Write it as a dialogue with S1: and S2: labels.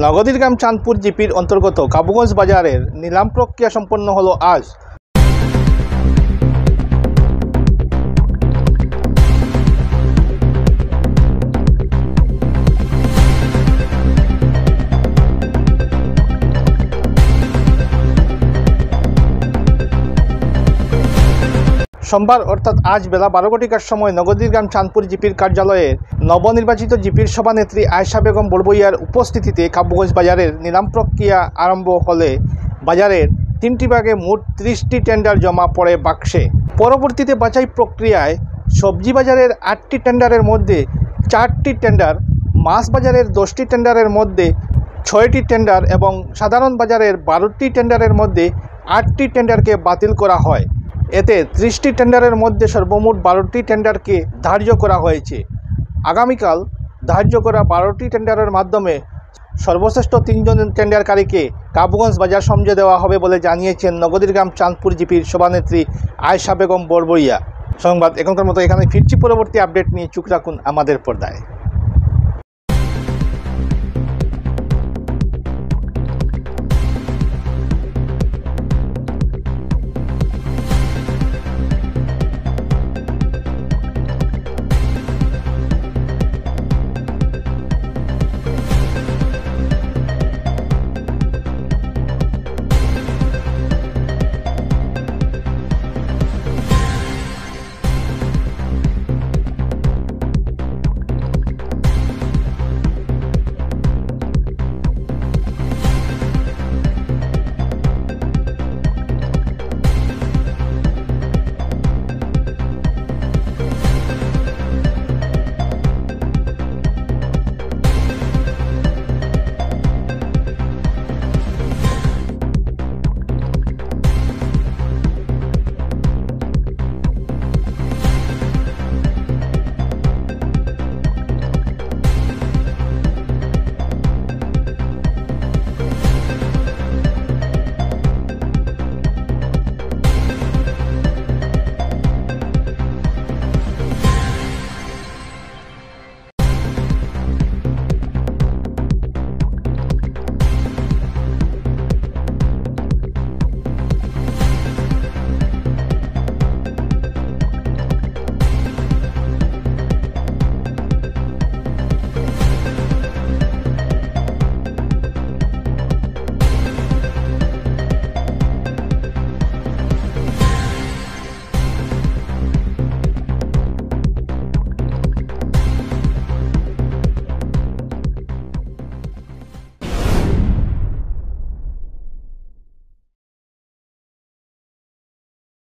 S1: নগদীরগ্রাম চাঁদপুর জিপির অন্তর্গত কাবুগঞ্জ বাজারের নিলাম প্রক্রিয়া সম্পন্ন হলো আজ। সোমবার অর্থাৎ আজ বেলা 12 ঘটিকার সময় নগদীরগ্রাম চাঁদপুর জিপির কার্যালয়ে নবনির্বাচিত জিপির সভানেত্রী আয়েশা বেগম বড়বইয়ার উপস্থিতিতে কাবুগঞ্জ বাজারের নিলাম প্রক্রিয়া আরম্ভ হলে বাজারের 3টি ভাগে মোট 30টি টেন্ডার জমা পড়ে বাক্সে। পরবর্তীতে বাছাই প্রক্রিয়ায় সবজি বাজারের 8টি টেন্ডারের মধ্যে 4টি টেন্ডার, মাছ বাজারের 10টি টেন্ডারের মধ্যে 6টি টেন্ডার এবং সাধারণ বাজারের 12টি টেন্ডারের মধ্যে 8টি টেন্ডারকে বাতিল করা হয়। এতে 30টি টেন্ডারের মধ্যে সর্বমোট 12টি টেন্ডারকে ধার্য করা হয়েছে। আগামীকাল ধার্য করা 12টি টেন্ডারের মাধ্যমে সর্বশ্রেষ্ঠ 3 জন টেন্ডারকারীকে কাবুগঞ্জ বাজার সমঝে দেওয়া হবে বলে জানিয়েছেন নগদীরগ্রাম চাঁদপুর জিপির সভানেত্রী আয়েশা বেগম বড়বইয়া। সংবাদ এখনকার মতো এখানে ফিরছি, পরবর্তী আপডেট নিয়ে চোখ রাখুন আমাদের পর্দায়।